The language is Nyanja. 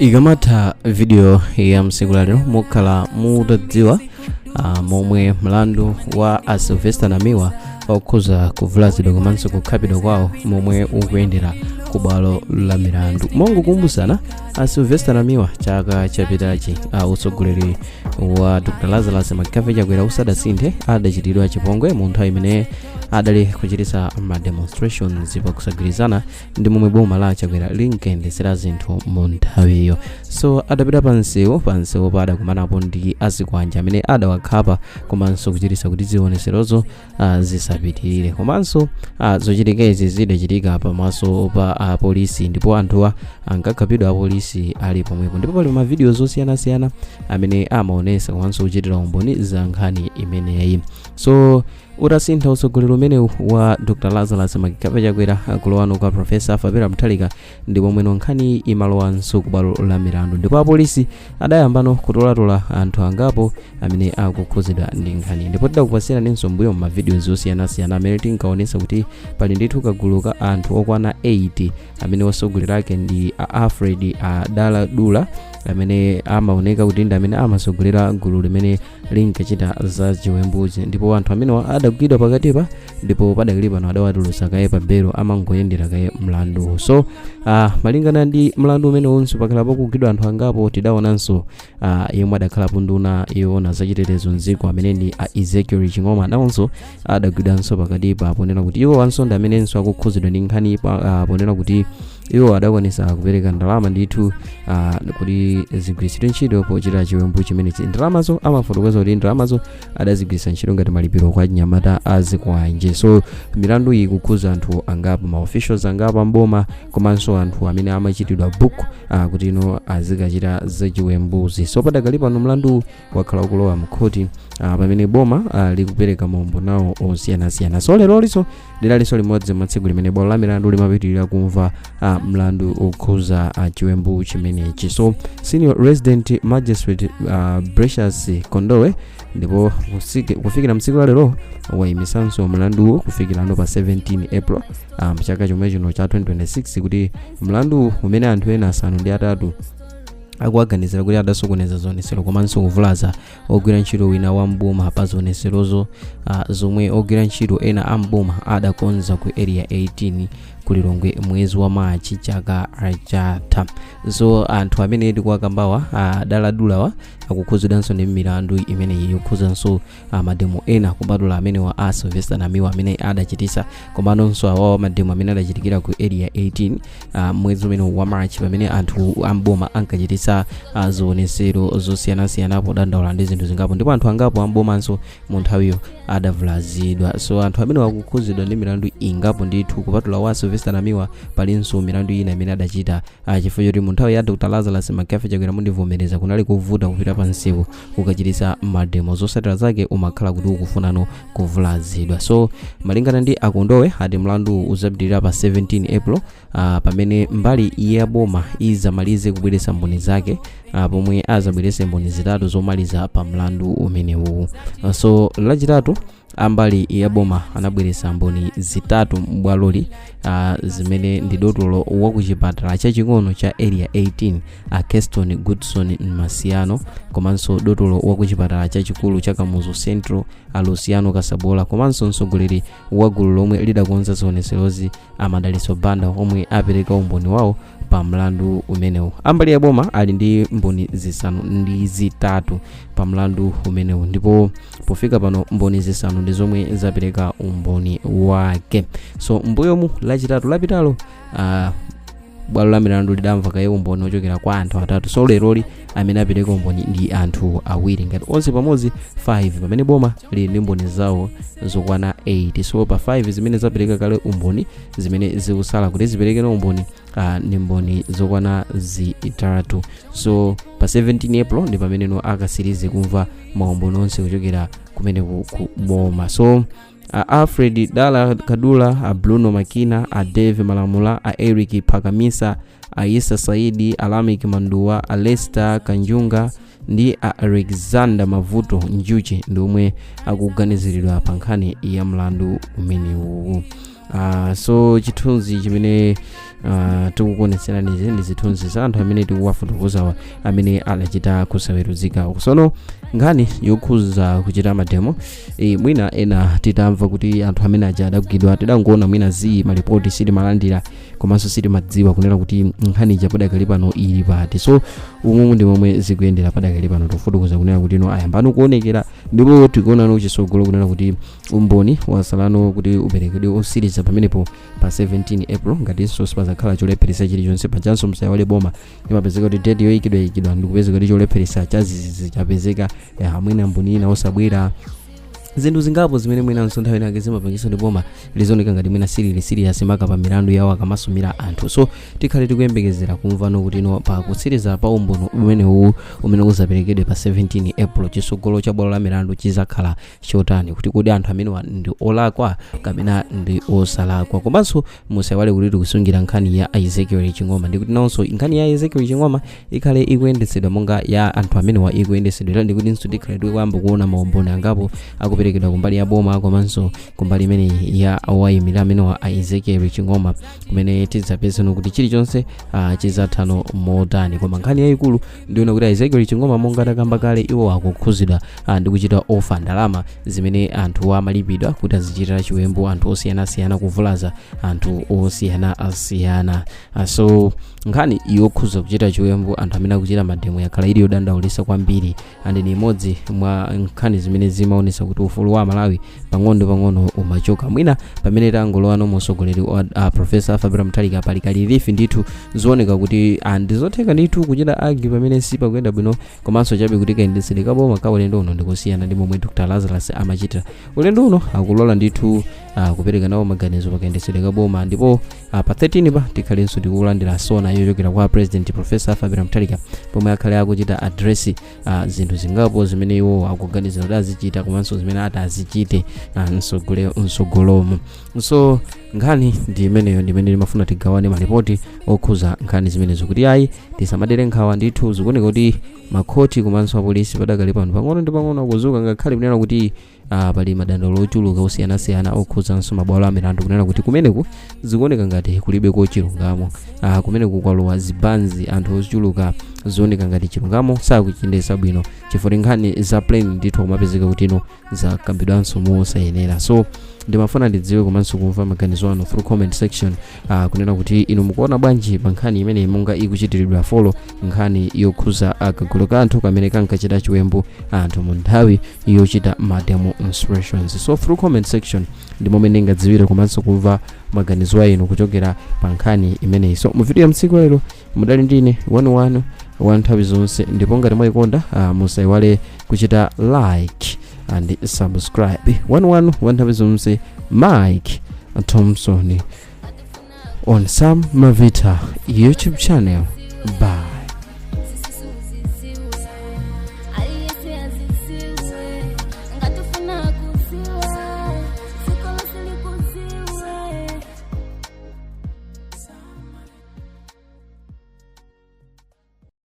Anyamata video ya msikulalo mukhala mutadziwa momwe Mulandu wa Azikwanje Namiwa okhuza kuvulazidwa komanso kukhapidwa kwawo momwe ukuyendera ku bwalo la milandu. Mongo kumbusana Azikwanje Namiwa chaka chapitachi utsogoleri wa Dr. Lazarus Chakwera usadasinthe adachitidwa chipongwe mu nthawi imene adali kuchitisa ma demonstrations pakusagwirizana ndi momwe boma la Chakwera linkayendetsera zinthu mu nthawiyo. So adapita pansewu adakumanapo ndi Azikwanje amene adawakhapa komanso kuchitisa kuti zioneserozo zisapitirire. Komanso zochitikezi zidachitika pamaso pa polisi, ndipo anthuwa ankakhapidwa apolisi ali pomwepo, ndipo pali ma video zosiyanasiyana amene amaonesa komanso kuchitira umboni za nkhani imeneyi. So utasintha utsogoleri umene wa Dr. Lazarus Chakwera kulowano kwa Professor Fabera Muthalika ndipo mweno nkhani imalowanso ku bwalo la milandu, ndipo apolisi adayambano kutolatola anthu angapo amene akukhuzidwa ndi nkhani. Ndipo tidakupasira ninso mbuyo ma videos zosiyanasiyana amene tinkaonesa kuti pali ndithu kagulu ka anthu okwana 8 amene watsogolera ake ndi Alfred Dala Dula amene amaoneka kuti ndi amene amatsogolera gulu limene linkachita za chiwembuzi, ndipo anthu amene adagwidwa pakatipa ndipo padakali pano adawatulutsa kaye pa belo amangoyendera kaye mlandu. So malingana ndi mlandu umene unso pakhalapo kugwidwa anthu angapo tidaonanso yemwe adakhalapo nduna yoona zachitetezo mdziko amene ndi Ezekiel Chingoma nawonso adagwidwanso pakatipa ponena kuti iwo ansonda amenenso akukhuzidwa ndi nkhani ponena kuti iwo adakwanisa kupereka ndalama ndithu kuti zigwiritsidwe ntchito pochita chiwembu chimenechi. Ndalamazo amafotokoza kuti ndalamazo adazigwiritsa ntchito ngati malipiro kwa Anyamata Azikwanje. So milandu iyi kukhuza anthu angapo, ma officials angapo amboma komanso anthu amene amachitidwa book kuti ino azikachita za chiwembuzi. So padakali pano mlandu wakhala ukulowa mkhoti pamene boma likupereka maumbo nawo osiyanasiyana. So lero liso lilalinso limodzi matsiku limene bwalo la milandu limapitirira kumva mlandu ukhuza chiwembu chimenechi. So senior resident magistrate Precious Kondowe ndipo kufikira msiku lero wayimisanso mlandu kufikira ano pa 17 April mchaka chomwe chino cha 2026 kuti mlandu umene anthu ena asanu ndi atatu akuaganizira kuti adasokoneza zionesero komanso kuvulaza ogwira ntchito wina wa mboma pa zioneserozo zomwe ogwira ntchito ena amboma adakonza ku area 18 kulilongwe mwezi wa Machi chaka chatha. So anthu amene tikuwakambawa Dala Dulawa akukhuzidwanso ndi milandu imene yokhuzanso Mademo ena kubatula amene wa Azikwanje Namiwa amene adachitisa komanonso awa Mademo amene adachitikira ku area 18 mwezi umene wa March pamene anthu amboma ankachitisa zionesero zosiyanasiyana podandaula ndi zinthu zingapo, ndipo anthu angapo ambomanso mu nthawiyo adavulazidwa. So anthu amene akukhuzidwa ndi milandu ingapo ndithu kupatula wa Azikwanje Namiwa palinso milandu ina imene adachita chifukwa choti mu nthawi ya Dr. Lazarus Chakwera mundivomereza kunali kuvuta kupita pansewu ukachitisa Mademo zosatira zake umakhala kuti ukufunano kuvulazidwa. So malingana ndi akondowe ati mlandu uzapitirira pa 17 April pamene mbali ya boma izamalize kubweretsa mboni zake pomwe azabweretse mboni zitatu zomaliza pa mlandu umenewu. So lachitatu ambali ya boma anabweretsa mboni zitatu mbwaloli zimene ndi dotolo wa kuchipatala chaching'ono cha area 18 Keston Goodson Masiano komanso dotolo wa kuchipatala chachikulu cha Kamuzu Central Luciano Kasabola komanso mtsogoleri wa gulu lomwe lidakonza zioneserozi Madaliso Banda omwe apereka umboni wawo pa mlandu umenewu. Ambali ya boma ali ndi mboni zisanu ndi zitatu pa mlandu umenewu, ndipo pofika pano mboni zisanu ndi zomwe zapereka umboni wake. So mbuyomu lachitatu lapitalo bwalo la milandu lidamva kaye umboni ochokera kwa anthu atatu. So leroli amene apereka umboni ndi anthu awiri ngati onse pamodzi 5 pamene boma lili ndi mboni zawo zokwana 8. So pa 5 zimene zapereka kale umboni zimene zikusala kuti zipereke umboni ndi mboni zokwana zitatu. So pa 17 April ndi pamene akasirize kumva maumboni onse kuchokera kumene ku boma. So Alfred Dala Kadula, Bruno Makina, Dave Malamula, Eric Pakamisa, Isa Saidi, Alamik Mandua, Alesta Kanjunga ndi Alexander Mavuto Njuchi ndi omwe akuganiziridwa pa nkhani ya mlandu umenewu. So chithunzi chimene tikukuonetserani ndi zithunzi za anthu amene tikuwafotokozawa amene anachita kusaweruzika. Sono nkhani yokhuza kuchita mademo mwina ena titamva kuti anthu amene aja adagwidwa tidangoona mwina malipoti sitimalandira komanso sitimadziwa kunena kuti nkhani ija padakali pano ili pati. So umu ndi momwe zikuyendera padakali pano tofotokoza kunena kuti ayambano kuonekera ndipo tikuonano chisogolo kunena kuti umboni wasalano kuti uperekedwe osiriza pamenepo pa 17 April ngatinso sipazakhala cholepheresa chilichonse pachanso msaya wale boma imapezeka kuti date yoyikidwa ndikupezeka kuti cholepheresa chazizizi chapezeka mwina mboni ina osabwera zinthu zingapo zimene mwina nthawi yake zimapangisa ndi boma lizooneka ngati mwina serious maka pa milandu yawo akamasumira anthu. So tikhale tikuyembekezera kumvano kuti pa kusiriza pa umboni umene uzaperekedwe pa 17 April chisogolo cha bwalo la milandu chizakhala chotani, kuti kodi anthu amene ndi olakwa kapena ndi osalakwa. Komanso musaiwale kuti tikusungira nkhani ya Ezekiel Chingoma ndikuti nonso nkhani ya Ezekiel Chingoma ikhale ikuyendetsedwa monga ya anthu amene ikuyendetsedwa ndikuti nso tikhale tikuyamba kuona maumboni angapo akuperekedwa kumbali ya boma komanso kumbali imene ya awayimira amene wa Ezekiel Chingoma kumene tidzapeza kuti chilichonse chizathano modani. Koma nkhani yayikulu ndiona kuti Ezekiel Chingoma monga takamba kale iwo akukhuzidwa ndi kuchita ofa ndalama zimene anthu amalipidwa kuti azichitira chiwembu anthu osiyanasiyana kuvulaza anthu osiyanasiyana. So nkhani yokhuza kuchita chiwembu anthu amene akuchita mademo yakhala ili yodandaulitsa kwambiri andi ni imodzi mwa nkhani zimene zimaonesa kuti ufulu wa Malawi pang'ono umachoka. Mwina pamene tangolowano musogoleri wa Professor Fabra Mtalika pali kalilifi ndithu zooneka kuti ndizotheka ndithu kuchita agi pamene sipakuyenda bwino komanso chabe kuti kayendetsedwe boma ka ulendo uno ndikusiyana ndi momwe Dr. Lazarus amachita. Ulendo uno akulola ndithu kupereka nawo maganizo pakayendetsedwe boma ndipo pa 13 pa tikhalenso tikulandira sona yochokera kwa President Professor Fabra Mtalika pomwe akhale akuchita address zinthu zingapo zimene iwo akuganiza kuti azichita komanso zimene atazichite nsogolomo. So nkhani ndi imeneyo ndimene ndimafuna tigawane malipoti okhuza nkhani zimenezo kuti ayi tisamadere nkhawa ndithu zikuoneka kuti makhoti komanso apolisi padakali pano pang'ono ndi pang'ono akuzuka ngakhale kunena kuti pali madandaulo ochuluka osiyanasiyana okhuzanso mabwalo a milandu kunena kuti kumeneku zikuoneka ngati kulibe kochilungamo kumeneku kwalowa zibanzi anthu ochuluka zooneka ngati chilungamo sakuchindesa bwino chifukwa nkhani za plain ndithu kumapezeka kuti zakambidwanso mosayenera. So ndimafuna ndidziwe komanso kumva maganizo anu through comment section kunena kuti inu mukuona bwanji pa nkhani imene monga ikuchitiridwa follow nkhani yokhuza kagulu ka anthu kamene kankachita chiwembu anthu mu nthawi yochita mademo inspirations. So through comment section ndi momwe ndingadziwire komanso kumva maganizo anu kuchokera pa nkhani imeneyi. So mu video ya mtsiku lero mudali ndine wa nthawi zonse ndipo ngati mwayikonda musaiwale kuchita like and subscribe. One nthawi zonse Mike Thompson on Sam Mavita YouTube channel. Bye.